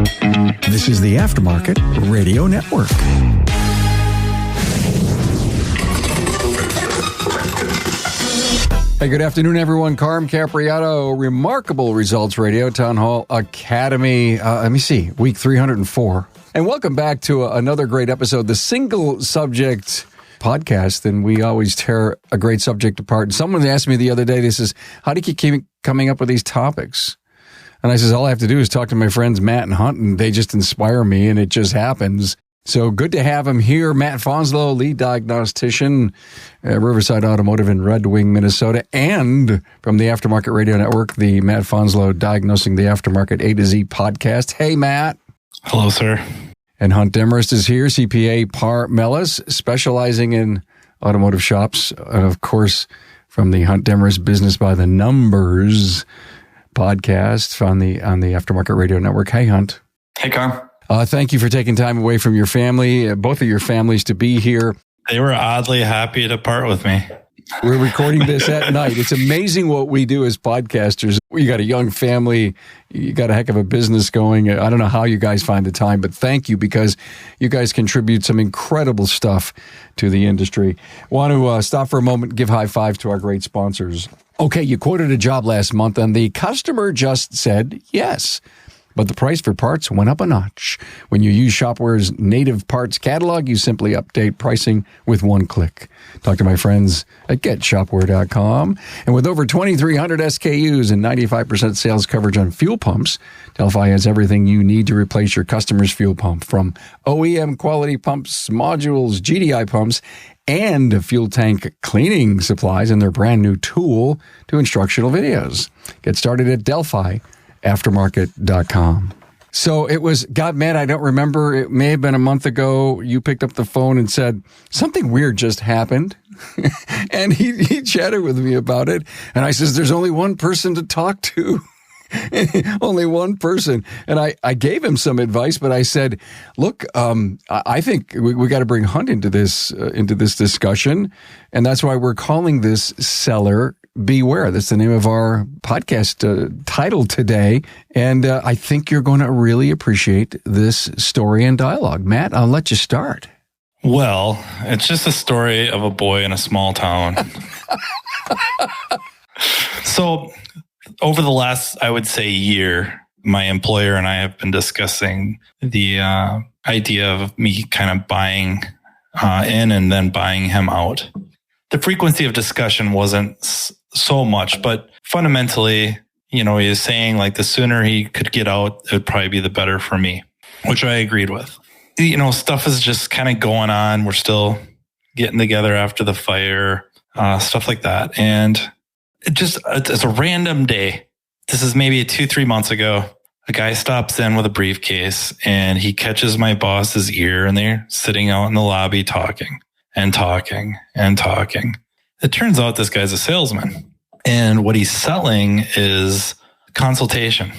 This is the Aftermarket Radio Network. Hey, good afternoon, everyone. Carm Capriato, Remarkable Results Radio, Town Hall Academy. Let me see, week 304. And welcome back to another great episode, the Single Subject Podcast. And we always tear a great subject apart. And someone asked me the other day, they says, how do you keep coming up with these topics? And I says, all I have to do is talk to my friends Matt and Hunt, and they just inspire me, and it just happens. So good to have him here. Matt Fanslow, lead diagnostician at Riverside Automotive in Red Wing, Minnesota, and from the Aftermarket Radio Network, the Matt Fanslow Diagnosing the Aftermarket A to Z podcast. Hey, Matt. Hello, sir. And Hunt Demarest is here, CPA par Mellis, specializing in automotive shops. And of course, from the Hunt Demarest Business by the Numbers podcast on the Aftermarket Radio Network. Hey, Hunt. Hey, Carm. Thank you for taking time away from your family, both of your families, to be here. They were oddly happy to part with me. We're recording this at night. It's amazing what we do as podcasters. You got a young family. You got a heck of a business going. I don't know how you guys find the time, but thank you, because you guys contribute some incredible stuff to the industry. Want to stop for a moment and give high five to our great sponsors. Okay, you quoted a job last month, and the customer just said yes. But the price for parts went up a notch. When you use Shopware's native parts catalog, you simply update pricing with one click. Talk to my friends at GetShopware.com. And with over 2,300 SKUs and 95% sales coverage on fuel pumps, Delphi has everything you need to replace your customer's fuel pump, from OEM quality pumps, modules, GDI pumps, and fuel tank cleaning supplies, and their brand new tool to instructional videos. Get started at DelphiAftermarket.com. So it was, God, man, I don't remember. It may have been a month ago. You picked up the phone and said, something weird just happened. And he chatted with me about it. And I says, there's only one person to talk to. Only one person. And I gave him some advice, but I said, look, I think we got to bring Hunt into this discussion. And that's why we're calling this Seller Beware. That's the name of our podcast title today. And I think you're going to really appreciate this story and dialogue. Matt, I'll let you start. Well, it's just a story of a boy in a small town. So over the last, I would say, year, my employer and I have been discussing the idea of me kind of buying in and then buying him out. The frequency of discussion wasn't so much, but fundamentally, he was saying, like, the sooner he could get out, it would probably be the better for me, which I agreed with. Stuff is just kind of going on. We're still getting together after the fire, stuff like that. And it's a random day. This is maybe 2-3 months ago. A guy stops in with a briefcase and he catches my boss's ear, and they're sitting out in the lobby talking and talking and talking. It turns out this guy's a salesman, and what he's selling is consultation.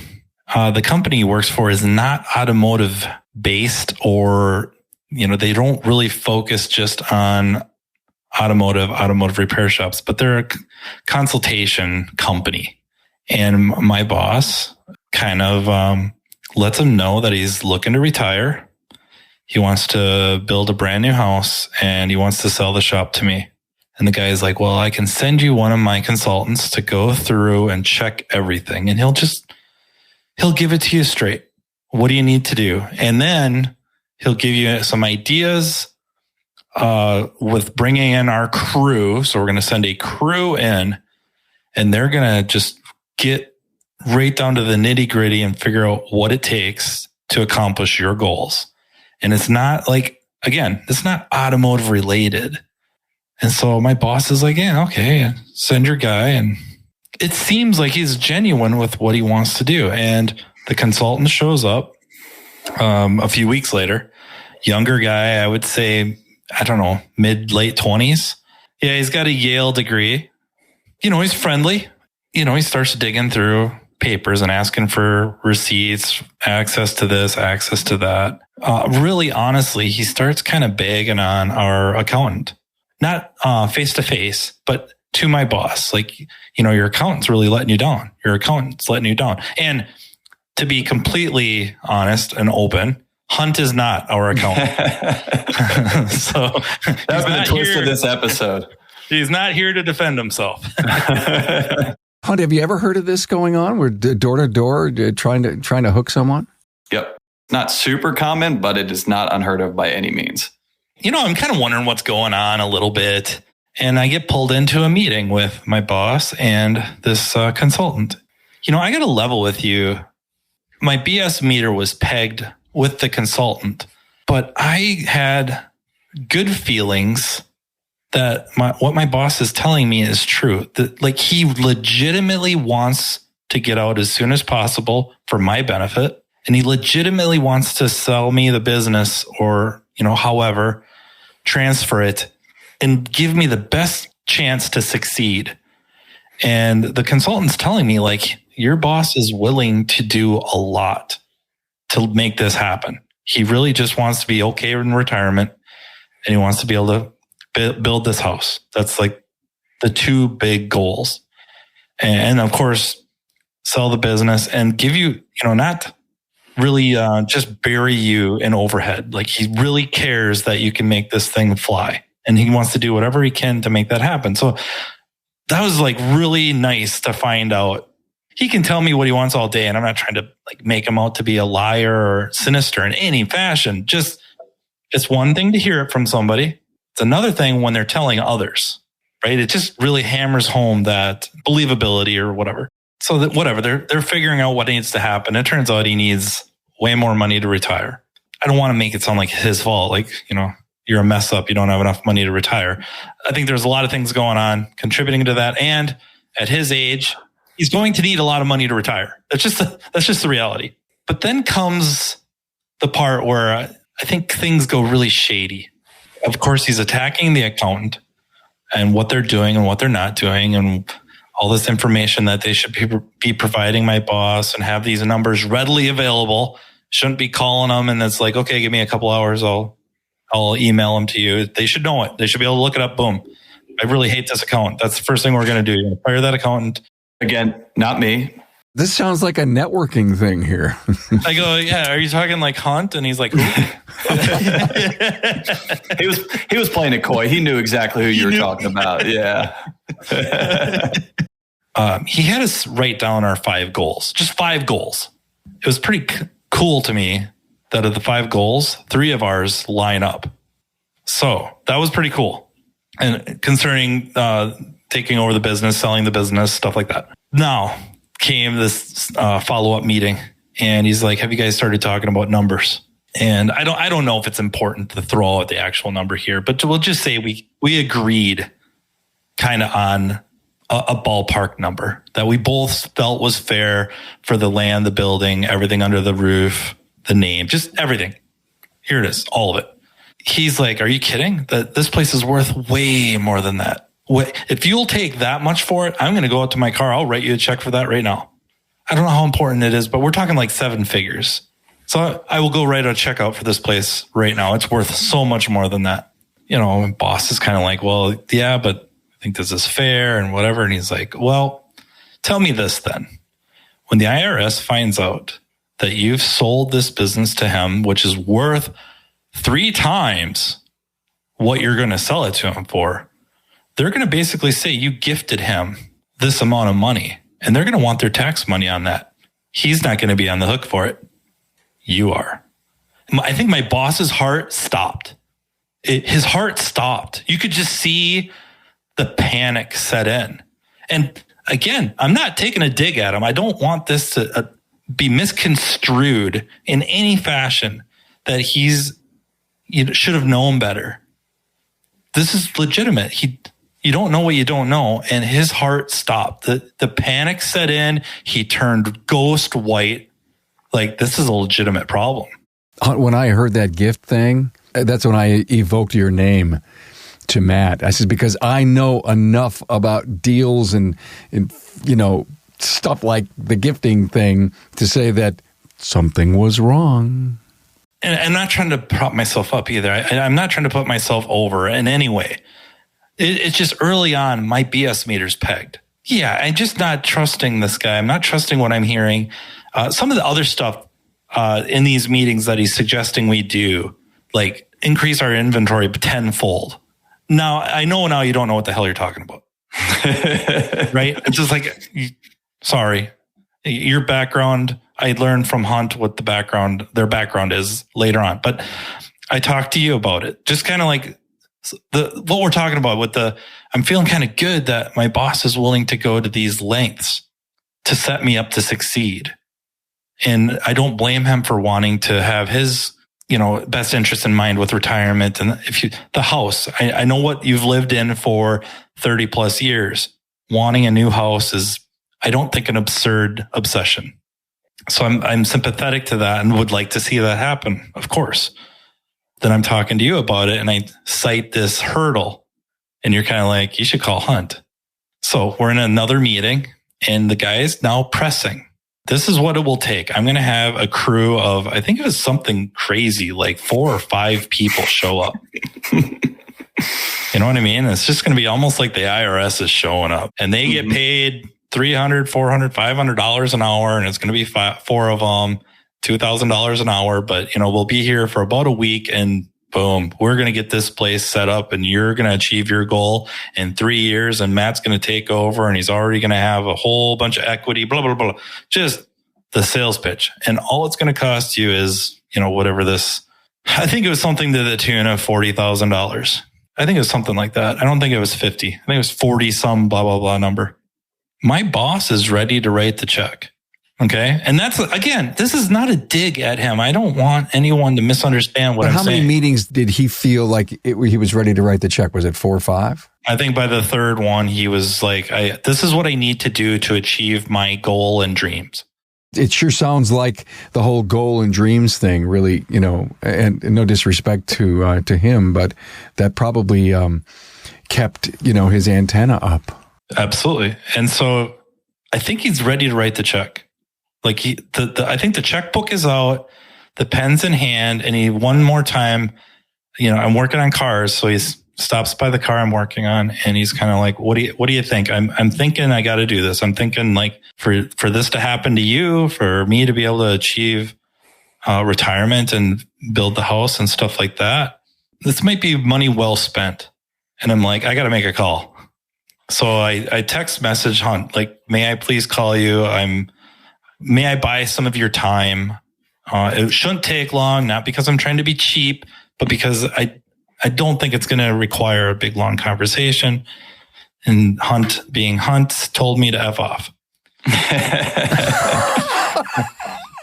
The company he works for is not automotive based, or, they don't really focus just on automotive repair shops, but they're a consultation company. And my boss kind of lets him know that he's looking to retire. He wants to build a brand new house, and he wants to sell the shop to me. And the guy is like, well, I can send you one of my consultants to go through and check everything, and he'll give it to you straight. What do you need to do? And then he'll give you some ideas with bringing in our crew. So we're going to send a crew in, and they're going to just get right down to the nitty gritty and figure out what it takes to accomplish your goals. And it's not it's not automotive related. And so my boss is like, yeah, okay, send your guy. And it seems like he's genuine with what he wants to do. And the consultant shows up a few weeks later. Younger guy, I would say, I don't know, mid-late 20s. Yeah, he's got a Yale degree. He's friendly. He starts digging through papers and asking for receipts, access to this, access to that. Really, honestly, he starts kind of bagging on our accountant. Not face to face, but to my boss. Like, your accountant's really letting you down. Your accountant's letting you down. And to be completely honest and open, Hunt is not our accountant. So that's been the twist of this episode. He's not here to defend himself. Hunt, have you ever heard of this going on? We're door to door trying to hook someone? Yep. Not super common, but it is not unheard of by any means. I'm kind of wondering what's going on a little bit. And I get pulled into a meeting with my boss and this consultant. I got to level with you. My BS meter was pegged with the consultant, but I had good feelings that what my boss is telling me is true. That like he legitimately wants to get out as soon as possible for my benefit. And he legitimately wants to sell me the business or, however, transfer it and give me the best chance to succeed. And the consultant's telling me like, your boss is willing to do a lot to make this happen. He really just wants to be okay in retirement and he wants to be able to build this house. That's like the two big goals. And of course, sell the business and give you, not really just bury you in overhead. Like he really cares that you can make this thing fly and he wants to do whatever he can to make that happen. So that was like really nice to find out. He can tell me what he wants all day and I'm not trying to like make him out to be a liar or sinister in any fashion. Just it's one thing to hear it from somebody. It's another thing when they're telling others, right? It just really hammers home that believability or whatever. So that whatever, they're figuring out what needs to happen. It turns out he needs way more money to retire. I don't want to make it sound like his fault. Like, you're a mess up. You don't have enough money to retire. I think there's a lot of things going on contributing to that. And at his age, he's going to need a lot of money to retire. That's just the reality. But then comes the part where I think things go really shady. Of course, he's attacking the accountant and what they're doing and what they're not doing and all this information that they should be providing my boss and have these numbers readily available. Shouldn't be calling them and it's like, okay, give me a couple hours. I'll email them to you. They should know it. They should be able to look it up. Boom. I really hate this accountant. That's the first thing we're going to do. You're going to fire that accountant. Again, not me. This sounds like a networking thing here. I go, yeah. Are you talking like Hunt? And he's like, who? He was playing it coy. He knew exactly who you were talking about. Yeah. He had us write down our 5 goals, just 5 goals. It was pretty cool to me that of the 5 goals, 3 of ours line up. So that was pretty cool. And concerning taking over the business, selling the business, stuff like that. Now came this follow-up meeting and he's like, have you guys started talking about numbers? And I don't know if it's important to throw out the actual number here, but we'll just say we agreed kind of on a ballpark number that we both felt was fair for the land, the building, everything under the roof, the name, just everything. Here it is, all of it. He's like, are you kidding? That this place is worth way more than that. If you'll take that much for it, I'm going to go out to my car. I'll write you a check for that right now. I don't know how important it is, but we're talking like 7 figures. So I will go write a check out for this place right now. It's worth so much more than that. My boss is kind of like, well, yeah, but I think this is fair and whatever. And he's like, well, tell me this then. When the IRS finds out that you've sold this business to him, which is worth 3 times what you're going to sell it to him for, they're going to basically say you gifted him this amount of money and they're going to want their tax money on that. He's not going to be on the hook for it. You are. I think my boss's heart stopped. His heart stopped. You could just see the panic set in. And again, I'm not taking a dig at him. I don't want this to be misconstrued in any fashion that he's should have known better. This is legitimate. You don't know what you don't know. And his heart stopped. The panic set in. He turned ghost white. Like, this is a legitimate problem. When I heard that gift thing, that's when I evoked your name to Matt. I said, because I know enough about deals and stuff like the gifting thing to say that something was wrong. And I'm not trying to prop myself up either. I'm not trying to put myself over in any way. It's just early on, my BS meter's pegged. Yeah, I'm just not trusting this guy. I'm not trusting what I'm hearing. Some of the other stuff in these meetings that he's suggesting we do, like increase our inventory tenfold. Now, I know now you don't know what the hell you're talking about. Right? It's just like, sorry, your background, I learned from Hunt what their background is later on. But I talked to you about it. Just kind of like what we're talking about I'm feeling kind of good that my boss is willing to go to these lengths to set me up to succeed. And I don't blame him for wanting to have his, best interest in mind with retirement. And the house, I know what you've lived in for 30 plus years. Wanting a new house is, I don't think, an absurd obsession. So I'm sympathetic to that and would like to see that happen, of course. Then I'm talking to you about it and I cite this hurdle and you're kind of like, you should call Hunt. So we're in another meeting and the guy is now pressing. This is what it will take. I'm going to have a crew of, I think it was something crazy, like 4 or 5 people show up. You know what I mean? It's just going to be almost like the IRS is showing up and they get paid $300, $400, $500 an hour. And it's going to be 4 of them, $2,000 an hour. But, we'll be here for about a week and boom, we're going to get this place set up and you're going to achieve your goal in 3 years. And Matt's going to take over and he's already going to have a whole bunch of equity, blah, blah, blah. Just the sales pitch. And all it's going to cost you is, whatever this, I think it was something to the tune of $40,000. I think it was something like that. I don't think it was 50. I think it was 40 some blah, blah, blah number. My boss is ready to write the check. Okay. And that's, again, this is not a dig at him. I don't want anyone to misunderstand what I'm saying. How many meetings did he feel like he was ready to write the check? Was it 4 or 5? I think by the third one, he was like, this is what I need to do to achieve my goal and dreams. It sure sounds like the whole goal and dreams thing really, and no disrespect to him, but that probably kept, his antenna up. Absolutely. And so I think he's ready to write the check. Like I think the checkbook is out, the pen's in hand, and he one more time, I'm working on cars. So he stops by the car I'm working on and he's kind of like, what do you think? I'm thinking I got to do this. I'm thinking like for this to happen to you, for me to be able to achieve retirement and build the house and stuff like that. This might be money well spent. And I'm like, I got to make a call. So I text message Hunt, like, may I please call you? May I buy some of your time? It shouldn't take long, not because I'm trying to be cheap, but because I don't think it's going to require a big, long conversation. And Hunt, being Hunt, told me to F off.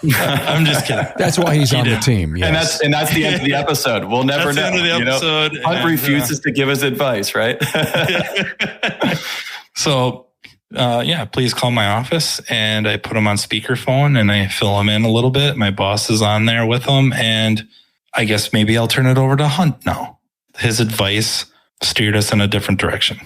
I'm just kidding. That's why he's on the team. Yes. And that's the end of the episode. We'll never know. That's the end of the episode. Hunt refuses to give us advice, right? So, please call my office. And I put him on speakerphone and I fill him in a little bit. My boss is on there with him. And I guess maybe I'll turn it over to Hunt now. His advice steered us in a different direction.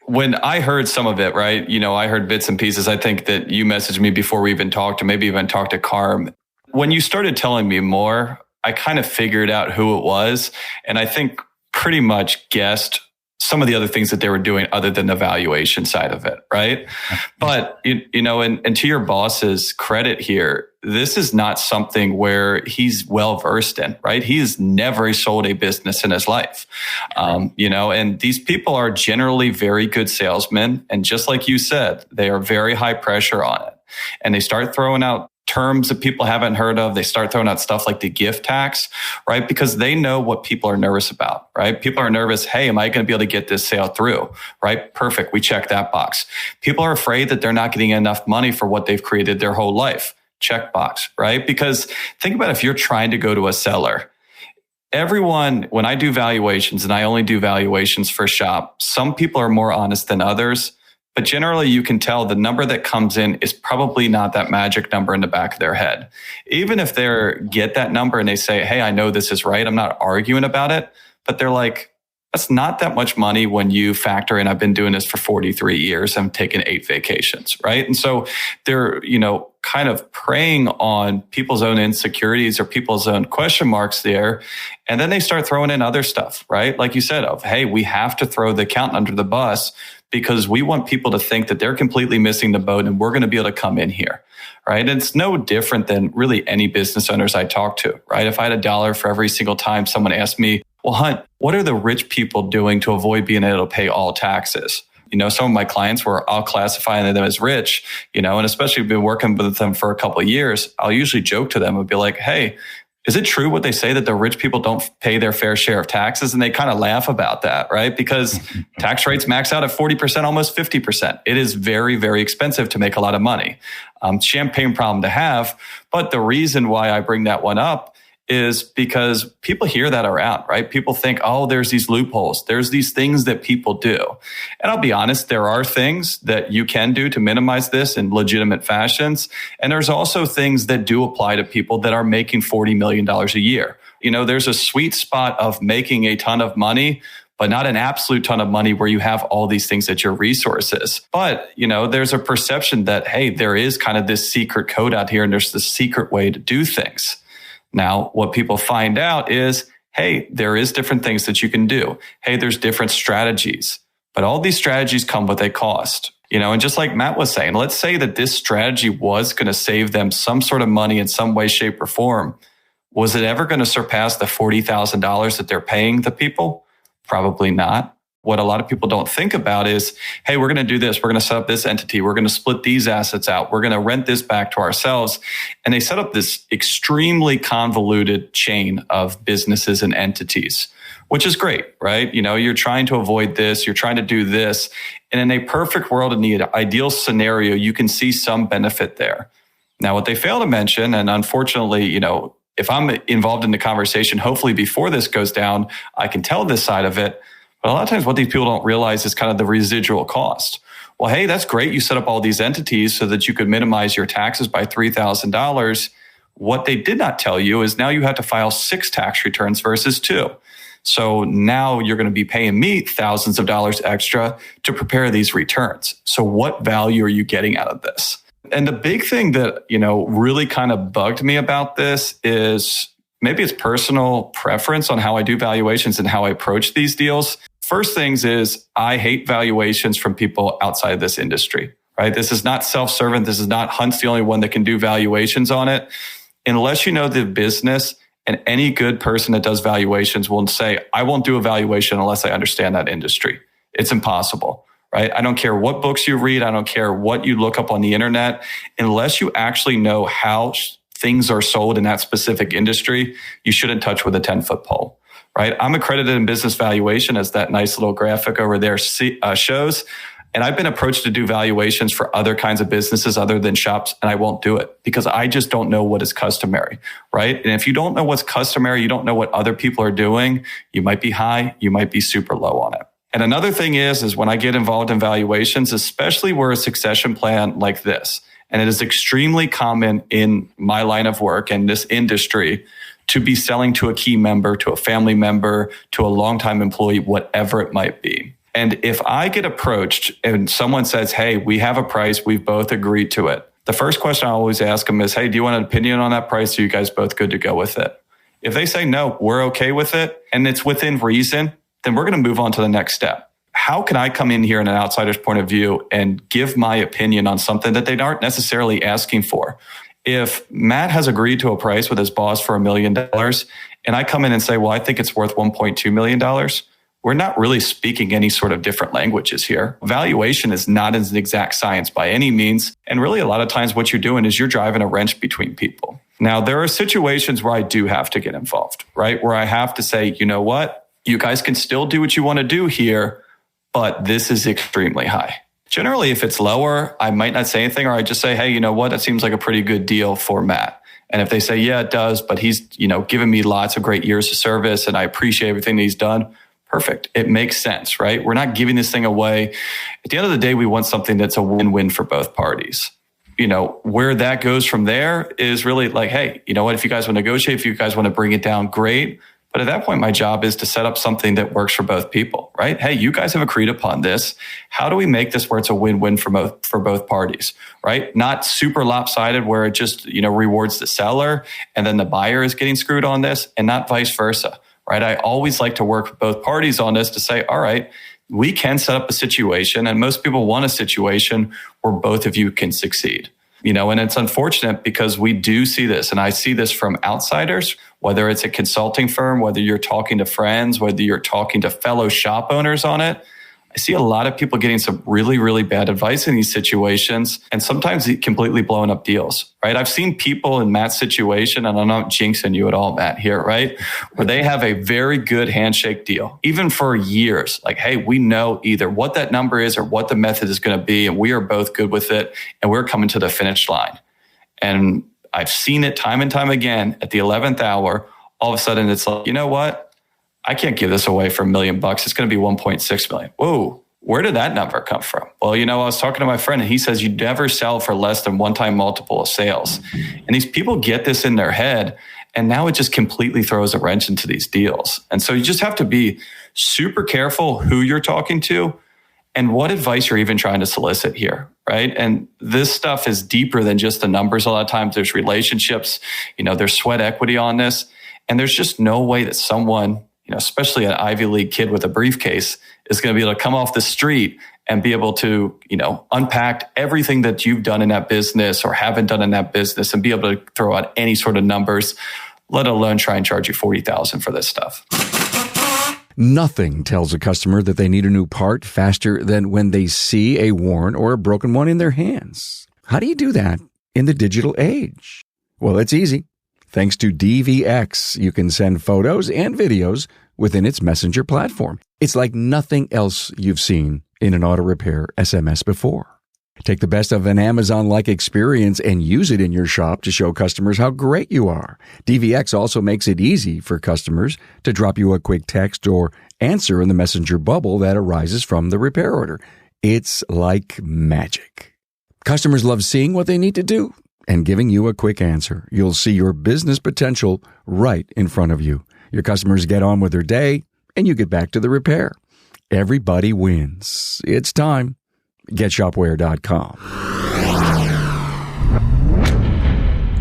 When I heard some of it, right, I heard bits and pieces. I think that you messaged me before we even talked, or maybe even talked to Carm. When you started telling me more, I kind of figured out who it was. And I think pretty much guessed some of the other things that they were doing other than the valuation side of it, right? But, and to your boss's credit here, this is not something where he's well versed in, right? He has never sold a business in his life, and these people are generally very good salesmen. And just like you said, they are very high pressure on it. And they start throwing out terms that people haven't heard of. They start throwing out stuff like the gift tax, right? Because they know what people are nervous about, right? People are nervous. Hey, am I going to be able to get this sale through? Right? Perfect. We check that box. People are afraid that they're not getting enough money for what they've created their whole life. Checkbox, right? Because think about if you're trying to go to a seller. Everyone, when I do valuations, and I only do valuations for shop, some people are more honest than others. But generally, you can tell the number that comes in is probably not that magic number in the back of their head. Even if they get that number and they say, hey, I know this is right, I'm not arguing about it. But they're like, that's not that much money when you factor in, I've been doing this for 43 years. I'm taking 8 vacations, right? And so they're, kind of preying on people's own insecurities or people's own question marks there. And then they start throwing in other stuff, right? Like you said, hey, we have to throw the accountant under the bus because we want people to think that they're completely missing the boat and we're going to be able to come in here, right? And it's no different than really any business owners I talk to, right? If I had $1 for every single time someone asked me, well, Hunt, what are the rich people doing to avoid being able to pay all taxes? Some of my clients where I'll classify them as rich, and especially been working with them for a couple of years, I'll usually joke to them and be like, hey, is it true what they say that the rich people don't pay their fair share of taxes? And they kind of laugh about that, right? Because tax rates max out at 40%, almost 50%. It is very, very expensive to make a lot of money. Champagne problem to have. But the reason why I bring that one up is because people hear that around, right? People think, oh, there's these loopholes. There's these things that people do. And I'll be honest, there are things that you can do to minimize this in legitimate fashions. And there's also things that do apply to people that are making $40 million a year. There's a sweet spot of making a ton of money, but not an absolute ton of money where you have all these things at your resources. But, there's a perception that, hey, there is kind of this secret code out here and there's this secret way to do things. Now, what people find out is, hey, there is different things that you can do. Hey, there's different strategies, but all these strategies come with a cost. And just like Matt was saying, let's say that this strategy was going to save them some sort of money in some way, shape, or form. Was it ever going to surpass the $40,000 that they're paying the people? Probably not. What a lot of people don't think about is, hey, we're going to do this. We're going to set up this entity. We're going to split these assets out. We're going to rent this back to ourselves. And they set up this extremely convoluted chain of businesses and entities, which is great, right? You're trying to avoid this. You're trying to do this. And in a perfect world, in the ideal scenario, you can see some benefit there. Now, what they fail to mention, and unfortunately, if I'm involved in the conversation, hopefully before this goes down, I can tell this side of it. But a lot of times what these people don't realize is kind of the residual cost. Well, hey, that's great. You set up all these entities so that you could minimize your taxes by $3,000. What they did not tell you is now you have to file 6 tax returns versus 2. So now you're going to be paying me thousands of dollars extra to prepare these returns. So what value are you getting out of this? And the big thing that, really kind of bugged me about this is maybe it's personal preference on how I do valuations and how I approach these deals. First things is I hate valuations from people outside of this industry, right? This is not self-servant. This is not Hunt's the only one that can do valuations on it. Unless you know the business, and any good person that does valuations will say, I won't do a valuation unless I understand that industry. It's impossible, right? I don't care what books you read. I don't care what you look up on the internet. Unless you actually know how things are sold in that specific industry, you shouldn't touch with a 10-foot pole, right? I'm accredited in business valuation, as that nice little graphic over there shows. And I've been approached to do valuations for other kinds of businesses other than shops, and I won't do it because I just don't know what is customary, right? And if you don't know what's customary, you don't know what other people are doing, you might be high, you might be super low on it. And another thing is when I get involved in valuations, especially where a succession plan like this, and it is extremely common in my line of work and this industry to be selling to a key member, to a family member, to a longtime employee, whatever it might be. And if I get approached and someone says, hey, we have a price, we've both agreed to it. The first question I always ask them is, hey, do you want an opinion on that price? Are you guys both good to go with it? If they say, no, we're okay with it, and it's within reason, then we're going to move on to the next step. How can I come in here in an outsider's point of view and give my opinion on something that they aren't necessarily asking for? If Matt has agreed to a price with his boss for $1 million, and I come in and say, well, I think it's worth $1.2 million, we're not really speaking any sort of different languages here. Valuation is not an exact science by any means. And really, a lot of times what you're doing is you're driving a wrench between people. Now, there are situations where I do have to get involved, right? Where I have to say, you know what? You guys can still do what you want to do here, but this is extremely high. Generally, if it's lower, I might not say anything, or I just say, hey, you know what? That seems like a pretty good deal for Matt. And if they say, yeah, it does, but he's, given me lots of great years of service and I appreciate everything that he's done, perfect. It makes sense, right? We're not giving this thing away. At the end of the day, we want something that's a win-win for both parties. Where that goes from there is really like, hey, you know what? If you guys want to negotiate, if you guys want to bring it down, great. But at that point, my job is to set up something that works for both people, right? Hey, you guys have agreed upon this. How do we make this where it's a win-win for both parties, right? Not super lopsided where it just, rewards the seller and then the buyer is getting screwed on this, and not vice versa, right? I always like to work with both parties on this to say, all right, we can set up a situation, and most people want a situation where both of you can succeed. And it's unfortunate because we do see this, and I see this from outsiders, whether it's a consulting firm, whether you're talking to friends, whether you're talking to fellow shop owners on it. I see a lot of people getting some really, really bad advice in these situations, and sometimes completely blowing up deals, right? I've seen people in Matt's situation, and I'm not jinxing you at all, Matt, here, right? Where they have a very good handshake deal, even for years. Like, hey, we know either what that number is or what the method is going to be, and we are both good with it, and we're coming to the finish line. And I've seen it time and time again at the 11th hour. All of a sudden, it's like, you know what? I can't give this away for $1 million. It's going to be 1.6 million. Whoa, where did that number come from? Well, I was talking to my friend, and he says you never sell for less than one-time multiple of sales. And these people get this in their head, and now it just completely throws a wrench into these deals. And so you just have to be super careful who you're talking to and what advice you're even trying to solicit here, right? And this stuff is deeper than just the numbers. A lot of times there's relationships, there's sweat equity on this. And there's just no way that someone, especially an Ivy League kid with a briefcase, is going to be able to come off the street and be able to, unpack everything that you've done in that business or haven't done in that business and be able to throw out any sort of numbers, let alone try and charge you $40,000 for this stuff. Nothing tells a customer that they need a new part faster than when they see a worn or a broken one in their hands. How do you do that in the digital age? Well, it's easy. Thanks to DVX, you can send photos and videos within its messenger platform. It's like nothing else you've seen in an auto repair SMS before. Take the best of an Amazon-like experience and use it in your shop to show customers how great you are. DVX also makes it easy for customers to drop you a quick text or answer in the messenger bubble that arises from the repair order. It's like magic. Customers love seeing what they need to do and giving you a quick answer. You'll see your business potential right in front of you. Your customers get on with their day, and you get back to the repair. Everybody wins. It's time. GetShopware.com.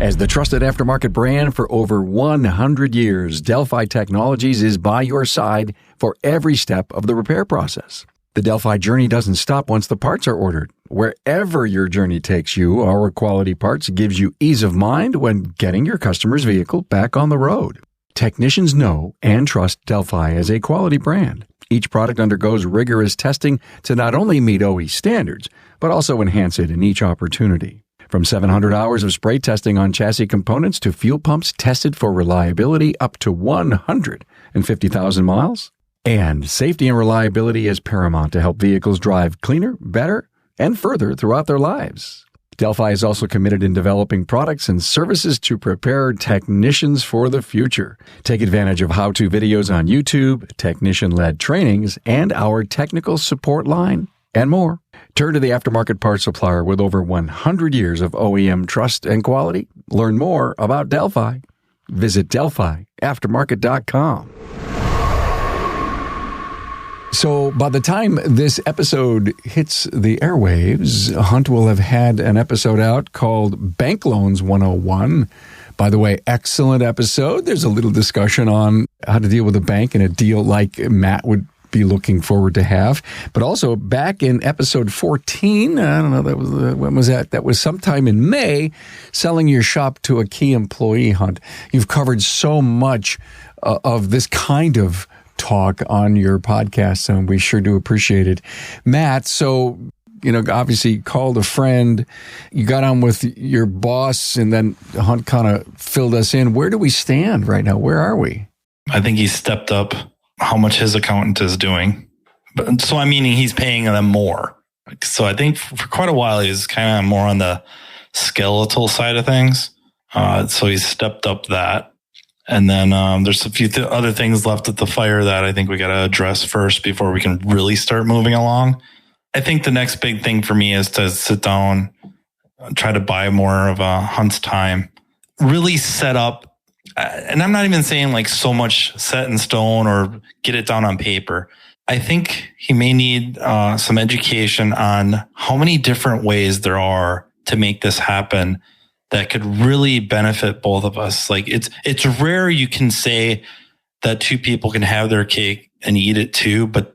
As the trusted aftermarket brand for over 100 years, Delphi Technologies is by your side for every step of the repair process. The Delphi journey doesn't stop once the parts are ordered. Wherever your journey takes you, our quality parts gives you ease of mind when getting your customer's vehicle back on the road. Technicians know and trust Delphi as a quality brand. Each product undergoes rigorous testing to not only meet OE standards, but also enhance it in each opportunity. From 700 hours of spray testing on chassis components to fuel pumps tested for reliability up to 150,000 miles. And safety and reliability is paramount to help vehicles drive cleaner, better, and further throughout their lives. Delphi is also committed in developing products and services to prepare technicians for the future. Take advantage of how-to videos on YouTube, technician-led trainings, and our technical support line, and more. Turn to the aftermarket parts supplier with over 100 years of OEM trust and quality. Learn more about Delphi. Visit DelphiAftermarket.com. So by the time this episode hits the airwaves, Hunt will have had an episode out called Bank Loans 101. By the way, excellent episode. There's a little discussion on how to deal with a bank in a deal like Matt would be looking forward to have. But also back in episode 14, I don't know, when was that? That was sometime in May, selling your shop to a key employee, Hunt. You've covered so much of this kind of talk on your podcast, and we sure do appreciate it. Matt, so, obviously called a friend, you got on with your boss, and then Hunt kind of filled us in. Where do we stand right now? Where are we? I think he stepped up how much his accountant is doing. But so I'm meaning he's paying them more. So I think for quite a while, he's kind of more on the skeletal side of things. So he's stepped up that. And then there's a few other things left at the fire that I think we got to address first before we can really start moving along. I think the next big thing for me is to sit down, try to buy more of a Hunt's time, really set up. And I'm not even saying like so much set in stone or get it down on paper. I think he may need some education on how many different ways there are to make this happen that could really benefit both of us. Like it's rare you can say that two people can have their cake and eat it too, but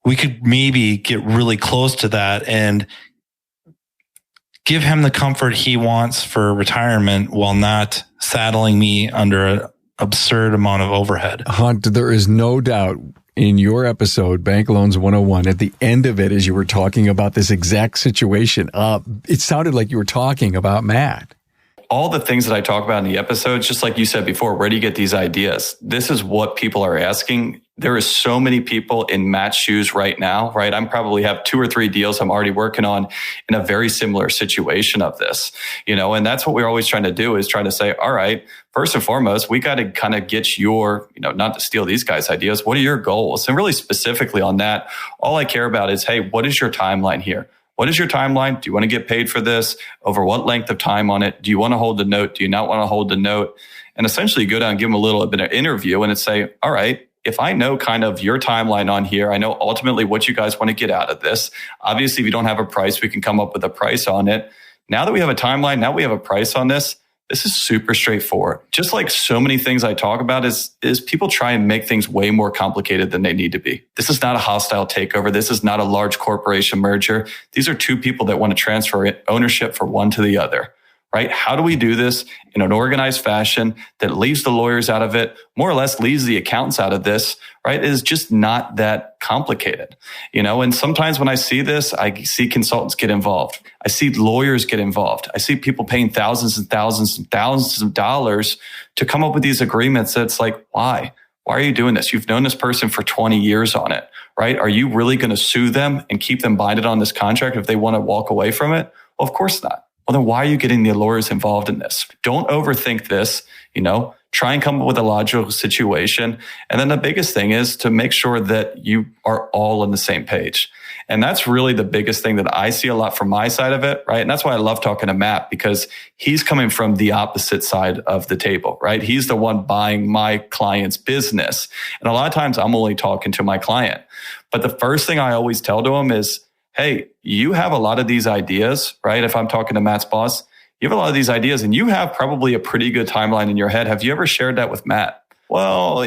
we could maybe get really close to that and give him the comfort he wants for retirement while not saddling me under an absurd amount of overhead. Hunt, there is no doubt in your episode, Bank Loans 101, at the end of it, as you were talking about this exact situation, it sounded like you were talking about Matt. All the things that I talk about in the episodes, just like you said before, where do you get these ideas? This is what people are asking. There is so many people in Matt's shoes right now, right? I'm probably have 2 or 3 deals I'm already working on in a very similar situation of this, and that's what we're always trying to do, is try to say, all right, first and foremost, we got to kind of get your, not to steal these guys' ideas. What are your goals? And really specifically on that, all I care about is, hey, what is your timeline here? What is your timeline? Do you want to get paid for this? Over what length of time on it? Do you want to hold the note? Do you not want to hold the note? And essentially go down and give them a little bit of interview and say, all right, if I know kind of your timeline on here, I know ultimately what you guys want to get out of this. Obviously, if you don't have a price, we can come up with a price on it. Now that we have a timeline, now we have a price on this. This is super straightforward. Just like so many things I talk about is people try and make things way more complicated than they need to be. This is not a hostile takeover. This is not a large corporation merger. These are 2 people that want to transfer ownership from one to the other, right? How do we do this in an organized fashion that leaves the lawyers out of it, more or less leaves the accountants out of this, right? It is just not that complicated, and sometimes when I see this, I see consultants get involved. I see lawyers get involved. I see people paying thousands and thousands and thousands of dollars to come up with these agreements. That's like, why? Why are you doing this? You've known this person for 20 years on it, right? Are you really going to sue them and keep them binded on this contract if they want to walk away from it? Well, of course not. Well, then why are you getting the lawyers involved in this? Don't overthink this, try and come up with a logical situation. And then the biggest thing is to make sure that you are all on the same page. And that's really the biggest thing that I see a lot from my side of it, right? And that's why I love talking to Matt, because he's coming from the opposite side of the table, right? He's the one buying my client's business. And a lot of times I'm only talking to my client. But the first thing I always tell to him is, hey, you have a lot of these ideas, right? If I'm talking to Matt's boss, you have a lot of these ideas and you have probably a pretty good timeline in your head. Have you ever shared that with Matt? Well,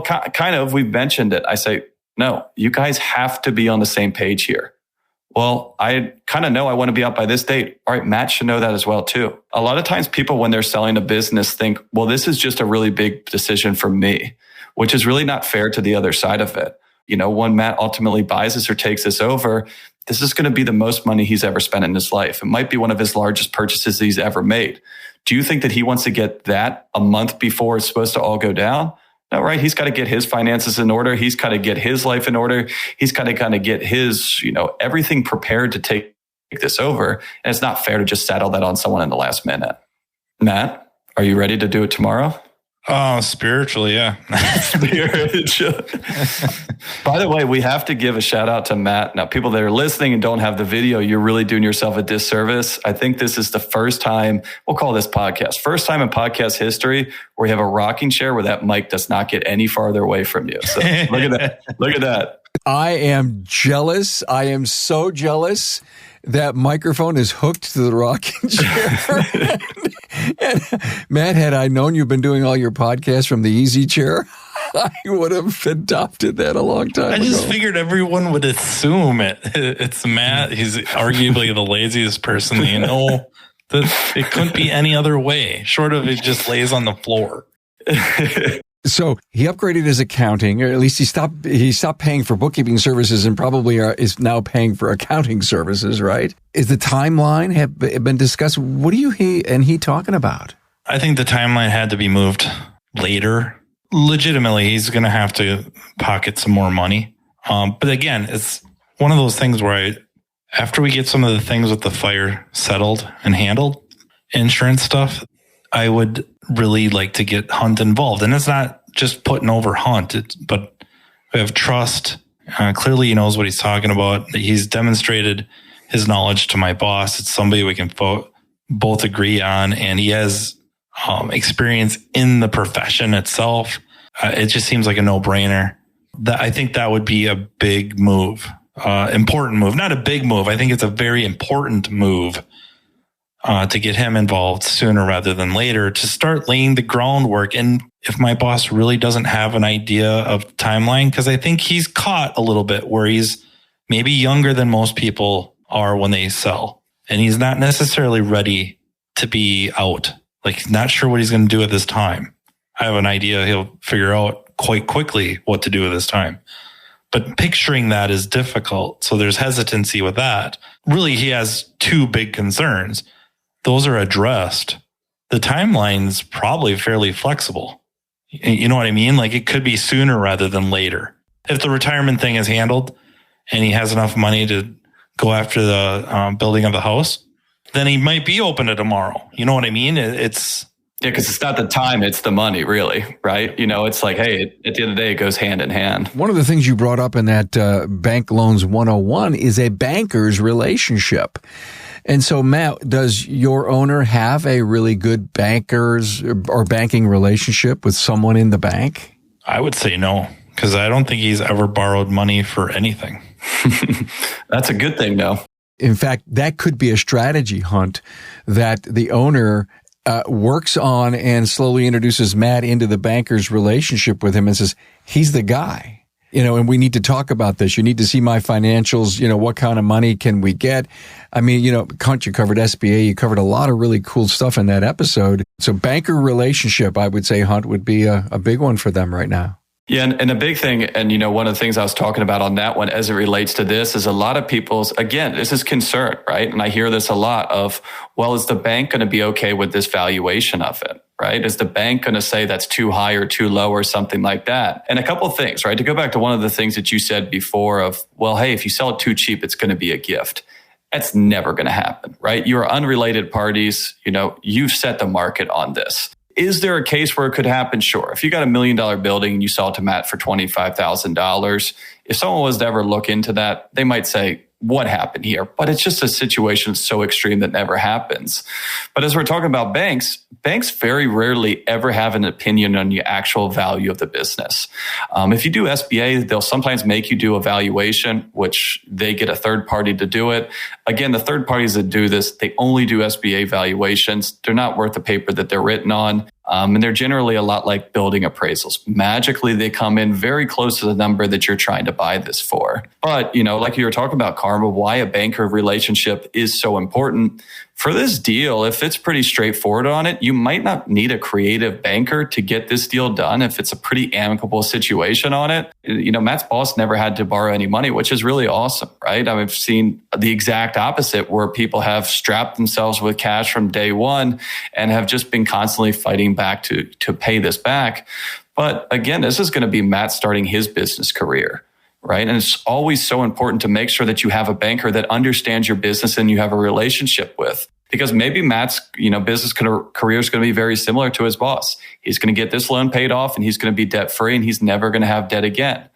kind of, we've mentioned it. I say, no, you guys have to be on the same page here. Well, I kind of know I want to be out by this date. All right, Matt should know that as well too. A lot of times people, when they're selling a business, think, well, this is just a really big decision for me, which is really not fair to the other side of it. When Matt ultimately buys this or takes this over, this is going to be the most money he's ever spent in his life. It might be one of his largest purchases he's ever made. Do you think that he wants to get that a month before it's supposed to all go down? No, right? He's got to get his finances in order. He's got to get his life in order. He's got to kind of get his, everything prepared to take this over. And it's not fair to just settle that on someone in the last minute. Matt, are you ready to do it tomorrow? Oh, spiritually, yeah. Spiritual. By the way, we have to give a shout out to Matt. Now, people that are listening and don't have the video, you're really doing yourself a disservice. I think this is the first time, we'll call this podcast, first time in podcast history where we have a rocking chair where that mic does not get any farther away from you. So look at that. Look at that. I am jealous. I am so jealous. That microphone is hooked to the rocking chair. and Matt, had I known you've been doing all your podcasts from the easy chair, I would have adopted that a long time ago. I just figured everyone would assume it's Matt. He's arguably the laziest person they know. That it couldn't be any other way, short of it just lays on the floor. So he upgraded his accounting, or at least he stopped paying for bookkeeping services and probably is now paying for accounting services, right? Is the timeline have been discussed? What are he talking about? I think the timeline had to be moved later. Legitimately, he's going to have to pocket some more money. But again, it's one of those things where after we get some of the things with the fire settled and handled, insurance stuff, I would really like to get Hunt involved. And it's not just putting over Hunt, but we have trust. Clearly he knows what he's talking about. He's demonstrated his knowledge to my boss. It's somebody we can both agree on. And he has experience in the profession itself. It just seems like a no-brainer. I think that would be a big move, important move, not a big move. I think it's a very important move to get him involved sooner rather than later to start laying the groundwork. And if my boss really doesn't have an idea of timeline, because I think he's caught a little bit where he's maybe younger than most people are when they sell. And he's not necessarily ready to be out. Like, not sure what he's going to do with his time. I have an idea he'll figure out quite quickly what to do with his time. But picturing that is difficult. So there's hesitancy with that. Really, he has two big concerns. Those are addressed. The timeline's probably fairly flexible. You know what I mean? Like, it could be sooner rather than later. If the retirement thing is handled and he has enough money to go after the building of the house, then he might be open to tomorrow. You know what I mean? It's... Yeah, because it's not the time, it's the money, really, right? You know, it's like, hey, at the end of the day, it goes hand in hand. One of the things you brought up in that Bank Loans 101 is a banker's relationship. And so, Matt, does your owner have a really good bankers or banking relationship with someone in the bank? I would say no, because I don't think he's ever borrowed money for anything. That's a good thing, though. In fact, that could be a strategy hunt that the owner works on and slowly introduces Matt into the banker's relationship with him and says, he's the guy, and we need to talk about this. You need to see my financials. What kind of money can we get? I mean, Hunt, you covered SBA. You covered a lot of really cool stuff in that episode. So banker relationship, I would say, Hunt, would be a big one for them right now. Yeah, and a big thing, and one of the things I was talking about on that one as it relates to this is a lot of people's, again, this is concern, right? And I hear this a lot of, well, is the bank going to be okay with this valuation of it, right? Is the bank going to say that's too high or too low or something like that? And a couple of things, right? To go back to one of the things that you said before of, well, hey, if you sell it too cheap, it's going to be a gift. That's never going to happen, right? You're unrelated parties. You've set the market on this. Is there a case where it could happen? Sure. If you got $1 million building and you sell it to Matt for $25,000, if someone was to ever look into that, they might say, what happened here? But it's just a situation so extreme that never happens. But as we're talking about banks very rarely ever have an opinion on the actual value of the business. If you do SBA, they'll sometimes make you do a valuation, which they get a third party to do it. Again, the third parties that do this, they only do SBA valuations. They're not worth the paper that they're written on. And they're generally a lot like building appraisals. Magically, they come in very close to the number that you're trying to buy this for. But, like you were talking about, Karma, why a banker relationship is so important. For this deal, if it's pretty straightforward on it, you might not need a creative banker to get this deal done if it's a pretty amicable situation on it. Matt's boss never had to borrow any money, which is really awesome, right? I've seen the exact opposite where people have strapped themselves with cash from day one and have just been constantly fighting back to pay this back. But again, this is going to be Matt starting his business career. Right. And it's always so important to make sure that you have a banker that understands your business and you have a relationship with, because maybe Matt's, business career is going to be very similar to his boss. He's going to get this loan paid off and he's going to be debt free and he's never going to have debt again.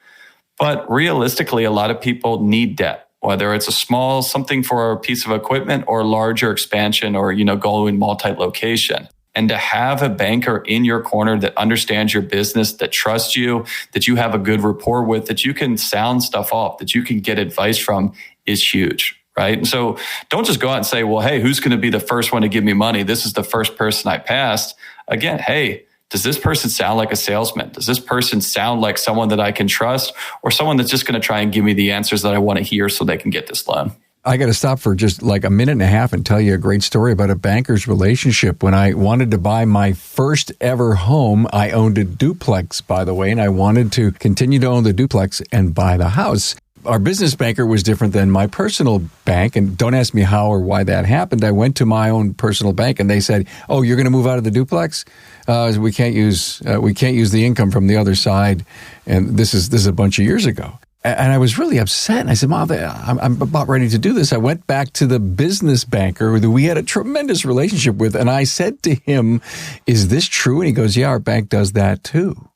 But realistically, a lot of people need debt, whether it's a small something for a piece of equipment or larger expansion or, going multi-location. And to have a banker in your corner that understands your business, that trusts you, that you have a good rapport with, that you can sound stuff off, that you can get advice from is huge, right? And so don't just go out and say, well, hey, who's going to be the first one to give me money? This is the first person I passed. Again, hey, does this person sound like a salesman? Does this person sound like someone that I can trust or someone that's just going to try and give me the answers that I want to hear so they can get this loan? I got to stop for just like a minute and a half and tell you a great story about a banker's relationship. When I wanted to buy my first ever home, I owned a duplex, by the way, and I wanted to continue to own the duplex and buy the house. Our business banker was different than my personal bank, and don't ask me how or why that happened. I went to my own personal bank, and they said, "Oh, you're going to move out of the duplex? We can't use the income from the other side." And this is a bunch of years ago. And I was really upset. And I said, Mom, I'm about ready to do this. I went back to the business banker who we had a tremendous relationship with. And I said to him, is this true? And he goes, yeah, our bank does that too.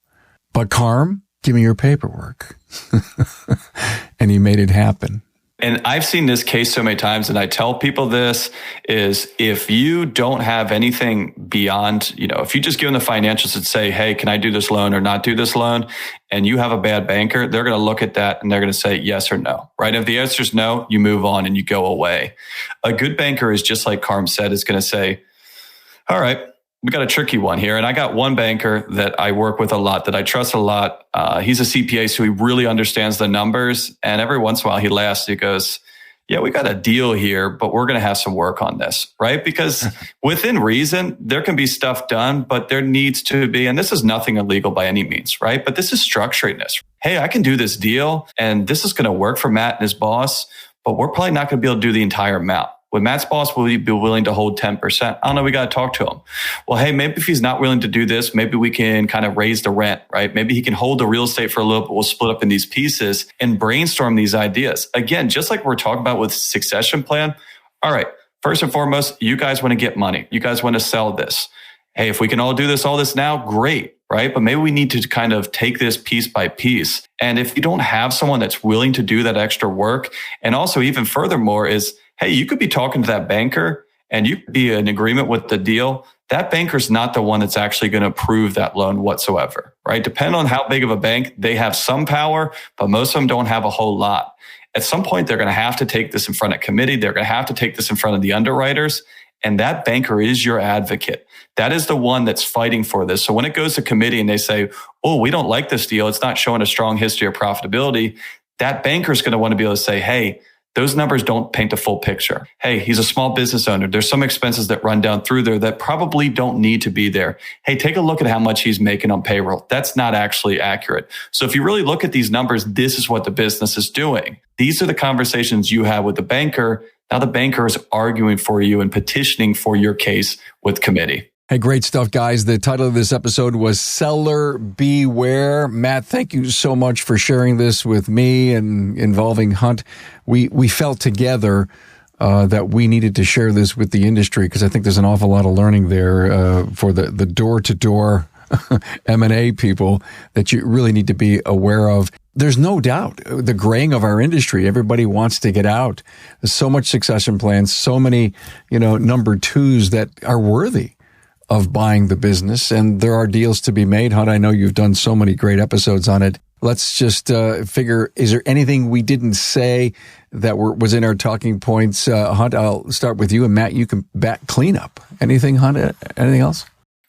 But Carm, give me your paperwork. And he made it happen. And I've seen this case so many times, and I tell people this is if you don't have anything beyond, if you just give them the financials and say, hey, can I do this loan or not do this loan? And you have a bad banker, they're going to look at that and they're going to say yes or no, right? If the answer is no, you move on and you go away. A good banker is just like Carm said, is going to say, all right, we got a tricky one here. And I got one banker that I work with a lot, that I trust a lot. He's a CPA, so he really understands the numbers. And every once in a while he laughs. He goes, yeah, we got a deal here, but we're going to have some work on this, right? Because within reason, there can be stuff done, but there needs to be, and this is nothing illegal by any means, right? But this is structuring this. Hey, I can do this deal and this is going to work for Matt and his boss, but we're probably not going to be able to do the entire amount. With Matt's boss, will he be willing to hold 10%? I don't know. We got to talk to him. Well, hey, maybe if he's not willing to do this, maybe we can kind of raise the rent, right? Maybe he can hold the real estate for a little bit. We'll split up in these pieces and brainstorm these ideas. Again, just like we're talking about with succession plan. All right. First and foremost, you guys want to get money. You guys want to sell this. Hey, if we can all do all this now, great, right? But maybe we need to kind of take this piece by piece. And if you don't have someone that's willing to do that extra work, and also even furthermore is, hey, you could be talking to that banker and you could be in agreement with the deal. That banker's not the one that's actually going to approve that loan whatsoever, right? Depending on how big of a bank, they have some power, but most of them don't have a whole lot. At some point, they're going to have to take this in front of committee. They're going to have to take this in front of the underwriters. And that banker is your advocate. That is the one that's fighting for this. So when it goes to committee and they say, oh, we don't like this deal, it's not showing a strong history of profitability, that banker is going to want to be able to say, hey, those numbers don't paint a full picture. Hey, he's a small business owner. There's some expenses that run down through there that probably don't need to be there. Hey, take a look at how much he's making on payroll. That's not actually accurate. So if you really look at these numbers, this is what the business is doing. These are the conversations you have with the banker. Now the banker is arguing for you and petitioning for your case with committee. Hey, great stuff, guys. The title of this episode was Seller Beware. Matt, thank you so much for sharing this with me and involving Hunt. We felt together that we needed to share this with the industry because I think there's an awful lot of learning there for the door-to-door M&A people that you really need to be aware of. There's no doubt the graying of our industry. Everybody wants to get out. There's so much succession plans, so many, number twos that are worthy of buying the business, and there are deals to be made. Hunt, I know you've done so many great episodes on it. Let's just figure, is there anything we didn't say that was in our talking points? Hunt, I'll start with you, and Matt, you can back clean up. Anything, Hunt? Anything else?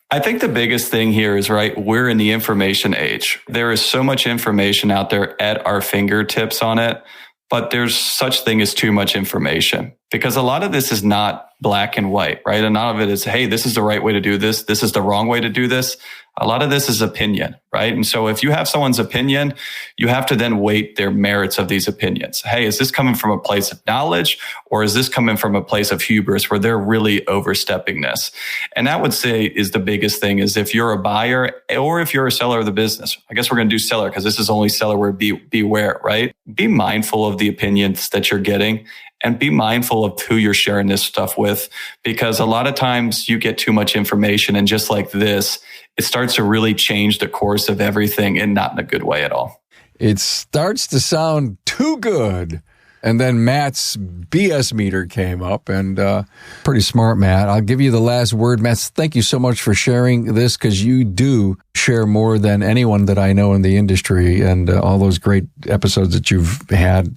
I think the biggest thing here is, right, we're in the information age. There is so much information out there at our fingertips on it, but there's such thing as too much information because a lot of this is not black and white, right? And none of it is, hey, this is the right way to do this. This is the wrong way to do this. A lot of this is opinion, right? And so if you have someone's opinion, you have to then weight their merits of these opinions. Hey, is this coming from a place of knowledge or is this coming from a place of hubris where they're really overstepping this? And that would say is the biggest thing is if you're a buyer or if you're a seller of the business. I guess we're going to do seller because this is only seller where beware, right? Be mindful of the opinions that you're getting. And be mindful of who you're sharing this stuff with, because a lot of times you get too much information. And just like this, it starts to really change the course of everything and not in a good way at all. It starts to sound too good. And then Matt's BS meter came up, and pretty smart, Matt. I'll give you the last word. Matt, thank you so much for sharing this because you do share more than anyone that I know in the industry, and all those great episodes that you've had,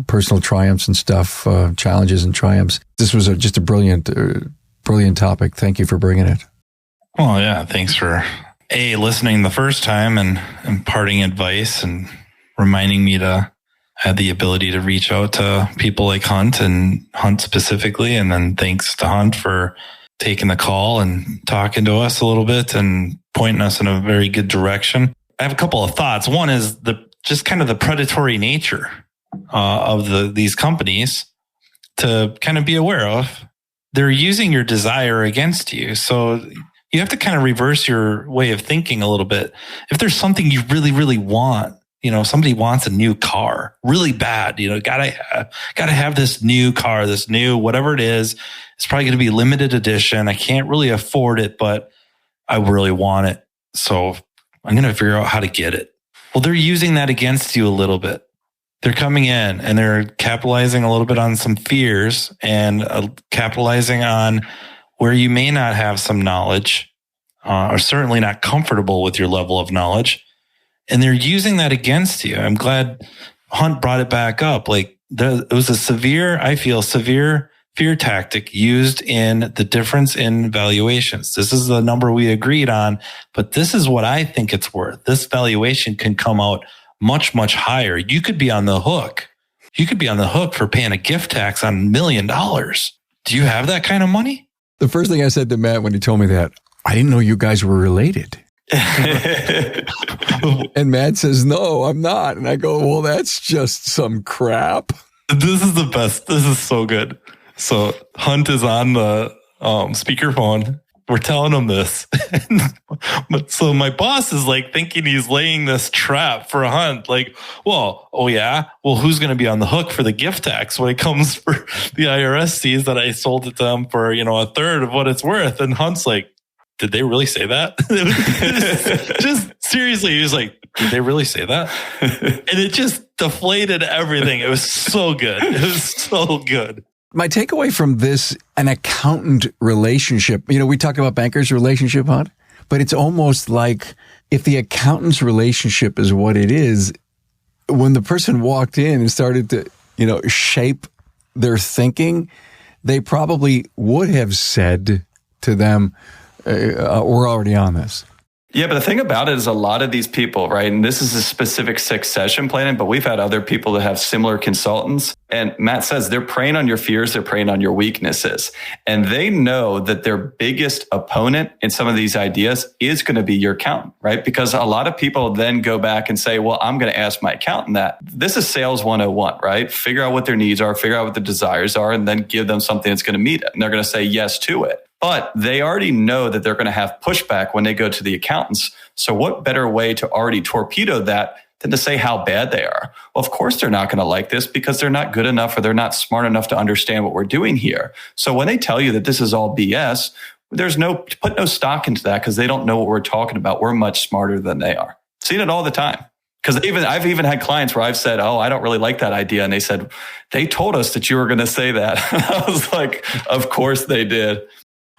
personal triumphs and stuff, challenges and triumphs. This was just a brilliant topic. Thank you for bringing it. Well, yeah, thanks for listening the first time and imparting advice and reminding me to had the ability to reach out to people like Hunt and Hunt specifically. And then thanks to Hunt for taking the call and talking to us a little bit and pointing us in a very good direction. I have a couple of thoughts. One is just kind of the predatory nature of these companies to kind of be aware of. They're using your desire against you. So you have to kind of reverse your way of thinking a little bit. If there's something you really, really want, somebody wants a new car really bad, gotta have this new car, this new, whatever it is. It's probably going to be limited edition. I can't really afford it, but I really want it. So I'm going to figure out how to get it. Well, they're using that against you a little bit. they're coming in and they're capitalizing a little bit on some fears and capitalizing on where you may not have some knowledge or certainly not comfortable with your level of knowledge. And they're using that against you. I'm glad Hunt brought it back up. Like it was a severe fear tactic used in the difference in valuations. This is the number we agreed on, but this is what I think it's worth. This valuation can come out much, much higher. You could be on the hook. You could be on the hook for paying a gift tax on $1 million. Do you have that kind of money? The first thing I said to Matt when he told me that, I didn't know you guys were related. And Matt says, no, I'm not. And I go, well, that's just some crap. This is the best. This is so good. So Hunt is on the speakerphone. We're telling him this. So my boss is like thinking he's laying this trap for Hunt. Like, well, oh yeah? Well, who's going to be on the hook for the gift tax when it comes for the IRS sees that I sold it to them for, a third of what it's worth? And Hunt's like, did they really say that? just seriously, he was like, did they really say that? And it just deflated everything. It was so good. It was so good. My takeaway from this, an accountant relationship, we talk about bankers' relationship, Hunt, but it's almost like if the accountant's relationship is what it is, when the person walked in and started to, shape their thinking, they probably would have said to them, we're already on this. Yeah, but the thing about it is a lot of these people, right? And this is a specific succession planning, but we've had other people that have similar consultants. And Matt says they're preying on your fears, they're preying on your weaknesses. And they know that their biggest opponent in some of these ideas is going to be your accountant, right? Because a lot of people then go back and say, well, I'm going to ask my accountant that. This is sales 101, right? Figure out what their needs are, figure out what their desires are, and then give them something that's going to meet it. And they're going to say yes to it. But they already know that they're going to have pushback when they go to the accountants. So what better way to already torpedo that than to say how bad they are? Well, of course, they're not going to like this because they're not good enough or they're not smart enough to understand what we're doing here. So when they tell you that this is all BS, put no stock into that because they don't know what we're talking about. We're much smarter than they are. Seen it all the time. Because I've even had clients where I've said, oh, I don't really like that idea. And they said, they told us that you were going to say that. I was like, of course they did.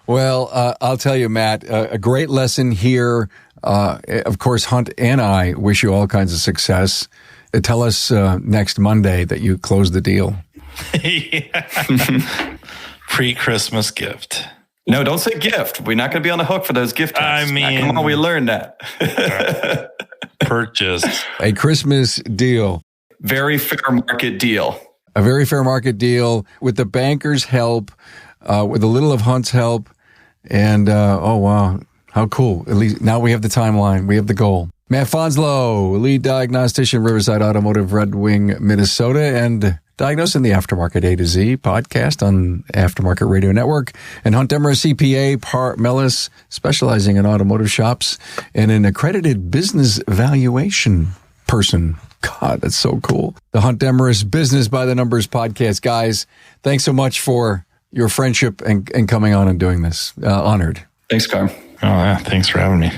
Well, I'll tell you, Matt, a great lesson here. Of course, Hunt and I wish you all kinds of success. Tell us next Monday that you closed the deal. Pre-Christmas gift. No, don't say gift. We're not going to be on the hook for those gift tags. Come on, we learned that. Purchase. A Christmas deal. Very fair market deal. A very fair market deal with the banker's help, with a little of Hunt's help. And, oh, wow, how cool. At least now we have the timeline. We have the goal. Matt Fanslow, lead diagnostician, Riverside Automotive, Red Wing, Minnesota, and Diagnosing the Aftermarket A to Z podcast on Aftermarket Radio Network. And Hunt Demarest, CPA, par Mellis, specializing in automotive shops, and an accredited business valuation person. God, that's so cool. The Hunt Demarest Business by the Numbers podcast. Guys, thanks so much for your friendship and coming on and doing this. Honored. Thanks, Carm. Oh, yeah. Thanks for having me.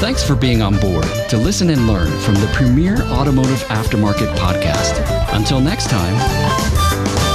Thanks for being on board to listen and learn from the premier automotive aftermarket podcast. Until next time.